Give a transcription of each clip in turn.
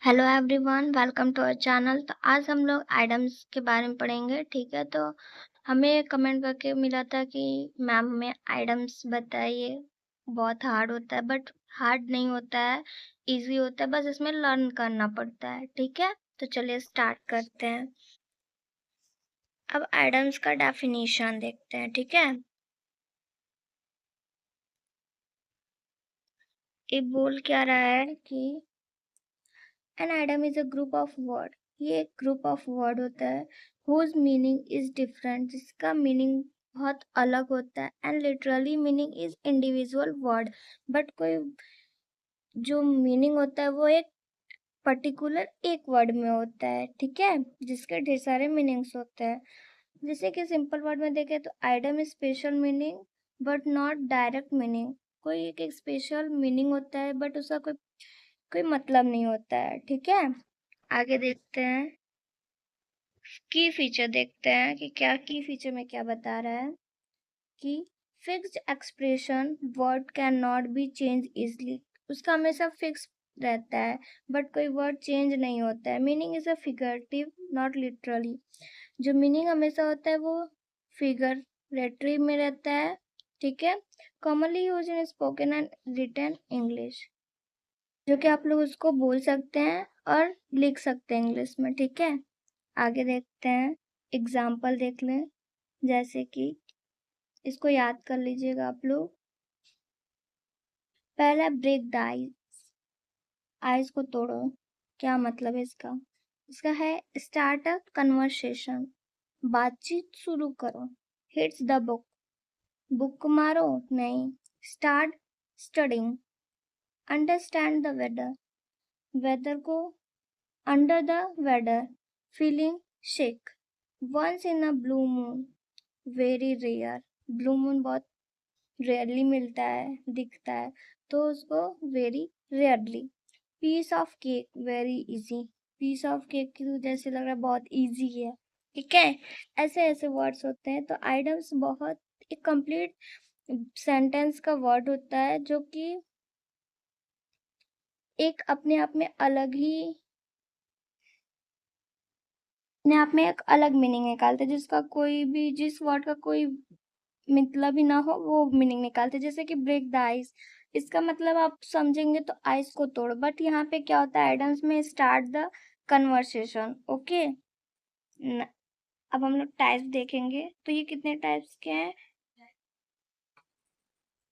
Hello everyone, welcome to our channel. तो आज हम लोग आइटम्स के बारे में पढ़ेंगे। ठीक है, तो हमें कमेंट करके मिला था कि मैम हमें आइटम्स बताइए। बहुत हार्ड होता है, बट हार्ड नहीं होता है, इजी होता है, बस इसमें लर्न करना पड़ता है। ठीक है, तो चलिए स्टार्ट करते हैं। अब आइटम्स का डेफिनेशन देखते हैं। ठीक है, ये बोल क्या रहा है कि an item is a group of word. ये एक ग्रुप ऑफ वर्ड होता है हुज मीनिंग इज डिफरेंट, जिसका मीनिंग बहुत अलग होता है। And literally meaning is individual word, but कोई जो मीनिंग होता है वो एक पर्टिकुलर एक वर्ड में होता है। ठीक है, जिसके ढेर सारे मीनिंग्स होते हैं। जैसे कि सिंपल वर्ड में देखें तो item is special meaning but not direct meaning. कोई एक स्पेशल मीनिंग होता है बट उसका कोई कोई मतलब नहीं होता है। ठीक है, आगे देखते हैं। की फीचर देखते हैं कि क्या की फीचर में क्या बता रहा है कि fixed expression word can not be change easily. उसका हमेशा फिक्स रहता है, बट कोई वर्ड चेंज नहीं होता है। Meaning is a figurative not literally. जो मीनिंग हमेशा होता है वो फिगरेटिव में रहता है। ठीक है, commonly use in spoken and written English, जो कि आप लोग उसको बोल सकते हैं और लिख सकते हैं इंग्लिश में। ठीक है, आगे देखते हैं। एग्जाम्पल देख लें, जैसे कि इसको याद कर लीजिएगा आप लोग। पहला ब्रेक द आइस, आइस को तोड़ो। क्या मतलब है इसका? इसका है स्टार्ट अ कन्वर्सेशन, बातचीत शुरू करो। हिट्स द बुक, बुक को मारो नहीं। Start studying, understand the weather, weather को under the weather. Feeling shake, once in a blue moon, very rare. Blue moon बहुत रेयरली मिलता है, दिखता है, तो उसको very rarely. Piece of cake, very easy. Piece of cake की तो जैसे लग रहा है बहुत इजी है। ठीक है, ऐसे ऐसे वर्ड्स होते हैं। तो आइटम्स बहुत एक कंप्लीट सेंटेंस का वर्ड होता है, जो कि एक अपने आप में अलग ही अपने आप में एक अलग मीनिंग निकालते हैं, जिसका कोई भी जिस वर्ड का कोई मतलब ही ना हो वो मीनिंग निकालते। जैसे कि ब्रेक द आइस, इसका मतलब आप समझेंगे तो आइस को तोड़, बट यहाँ पे क्या होता है आइटम्स में स्टार्ट द कन्वर्सेशन। ओके, अब हम लोग टाइप्स देखेंगे। तो ये कितने टाइप्स के हैं?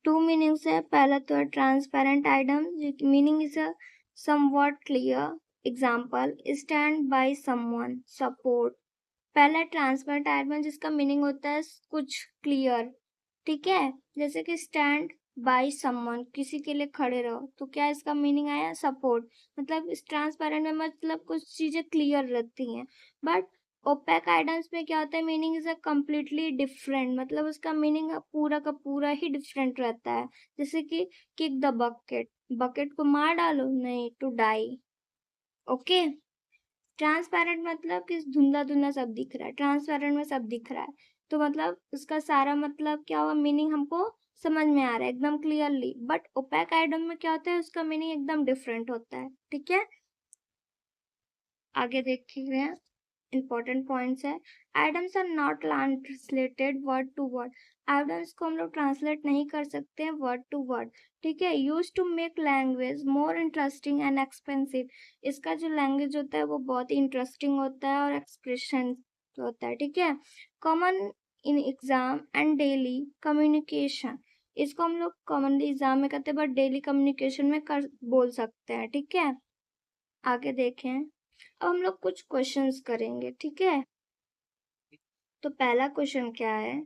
टू मीनिंग्स है। पहला तो है transparent item, meaning is a somewhat clear. Example stand by someone, support. पहला ट्रांसपेरेंट आइटम जिसका मीनिंग होता है कुछ क्लियर। ठीक है, जैसे कि स्टैंड बाय समवन, किसी के लिए खड़े रहो, तो क्या इसका मीनिंग आया? सपोर्ट। मतलब इस ट्रांसपेरेंट में मतलब कुछ चीजें क्लियर रहती हैं, बट ओपेक आइटम्स में क्या होता है, meaning is a completely different. मतलब उसका मीनिंग पूरा का पूरा ही डिफरेंट रहता है। जैसे कि किक द बकेट, बकेट को मार डालो नहीं, टू डाई। ओके, ट्रांसपेरेंट मतलब कि धुंधला धुंधला सब दिख रहा है, ट्रांसपेरेंट में सब दिख रहा है, तो मतलब उसका सारा मतलब क्या हुआ, मीनिंग हमको समझ में आ रहा है एकदम क्लियरली। बट ओपेक आइटम में क्या होता है, उसका मीनिंग एकदम डिफरेंट होता है। ठीक है, आगे देखिए, इंपॉर्टेंट पॉइंट्स है। Items are not translated word to word. Items को हम लोग ट्रांसलेट नहीं कर सकते हैं वर्ड टू वर्ड। ठीक है, use to make language more interesting and expensive. इसका जो लैंग्वेज होता है वो बहुत ही इंटरेस्टिंग होता है और एक्सप्रेशन होता है। ठीक है, common in exam and daily communication. इसको हम लोग कॉमनली एग्जाम में करते हैं, बट डेली कम्युनिकेशन में कर बोल सकते हैं। ठीक है, आगे देखें। अब हम लोग कुछ क्वेश्चंस करेंगे। ठीक है, तो पहला क्वेश्चन क्या है,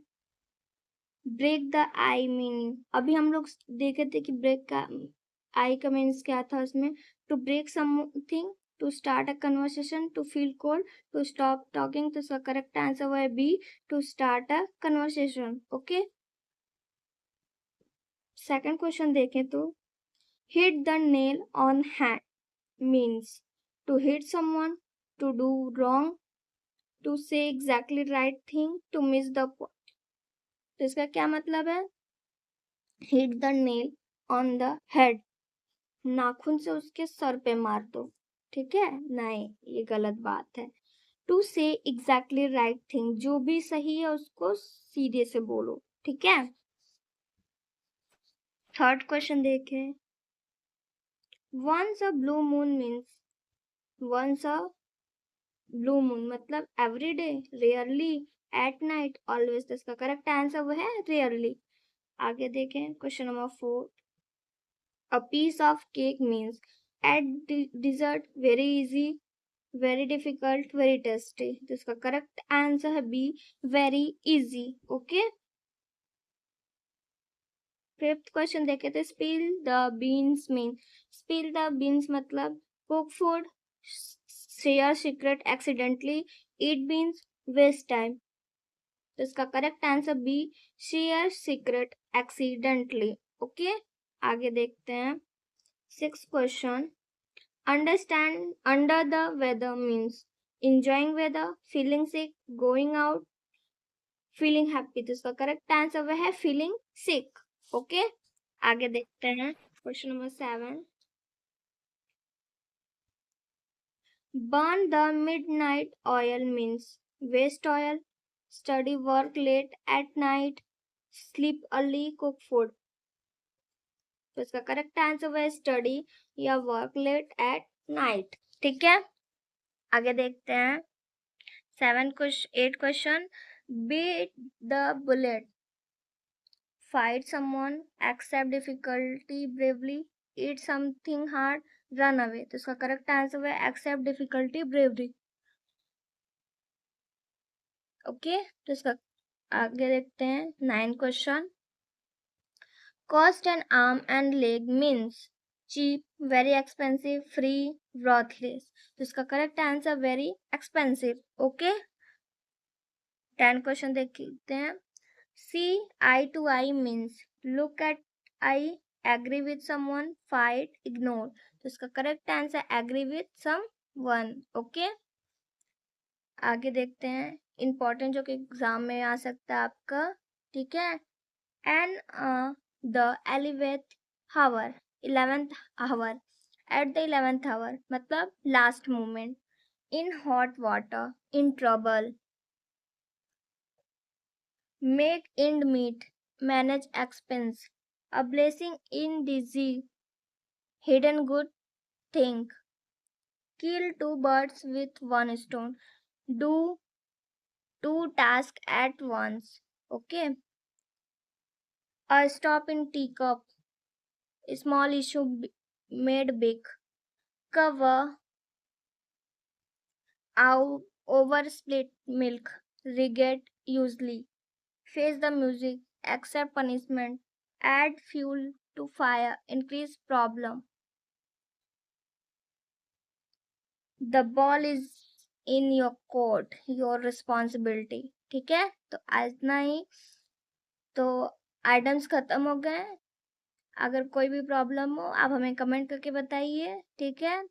ब्रेक द आई मीनिंग। अभी हम लोग देखे थे कि ब्रेक का आई का मीन्स क्या था उसमें, to break something, to start a conversation, to feel cold, to stop talking. तो इसका करेक्ट आंसर हुआ है B, to start a conversation. Okay, second question देखें तो hit the nail on hand means to hit someone, to do wrong, to say exactly right thing, to miss the point. तो इसका क्या मतलब है, hit the nail on the head, नाखून से उसके सर पे मार दो। ठीक है, नहीं ये गलत बात है। To say exactly right thing, जो भी सही है उसको सीधे से बोलो, ठीक है। थर्ड क्वेश्चन देखें। Once a blue moon means, once a blue moon मतलब every day, rarely, at night, always. तो इसका करेक्ट आंसर वो है रेयरली। आगे देखें question number 4। A piece of cake means eat dessert, very easy, very difficult, very tasty. तो इसका correct answer है B, very easy. Okay, fifth question देखे थे। Spill the beans mean, spill the beans मतलब cook food, share secret, accidentally, eat beans, waste time. तो इसका correct answer B, share secret accidentally. Okay, आगे देखते हैं। Six question. Understand under the weather means enjoying weather, feeling sick, going out, feeling happy। तो इसका correct answer वह है feeling sick। Okay, आगे देखते हैं question number 7। Burn the midnight oil means waste oil, study work late at night, sleep early, cook food। तो इसका correct answer है स्टडी या वर्क लेट एट नाइट। ठीक है, आगे देखते हैं। 8 question. Beat the bullet, fight someone, accept difficulty bravely, eat something hard, run away। तो इसका करेक्ट आंसर है accept difficulty bravely। ओके, तो इसका आगे देखते हैं। 9 question. Cost an arm and leg means cheap, very expensive, free, worthless. तो इसका correct answer very expensive. Okay, 10 question देखते हैं। See eye to eye means look at eye, agree with someone, fight, ignore. तो इसका correct answer agree with someone. Okay, आगे देखते हैं। Important जो कि एग्जाम में आ सकता है आपका, ठीक है। In the 11th hour, at the 11th hour मतलब last moment, in hot water, in trouble, make end meet, manage expense, a blessing in disease, hidden good thing, kill two birds with one stone, do two tasks at once. Okay, a stop in teacup, small issue made big, cover out over split milk, regret usually, face the music, accept punishment, add fuel to fire, increase problem. The ball is in your court, your responsibility। ठीक है, तो इतना ही। तो items खत्म हो गए। अगर कोई भी प्रॉब्लम हो आप हमें कमेंट करके बताइए। ठीक है,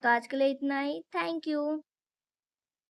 तो आज के लिए इतना ही। Thank you.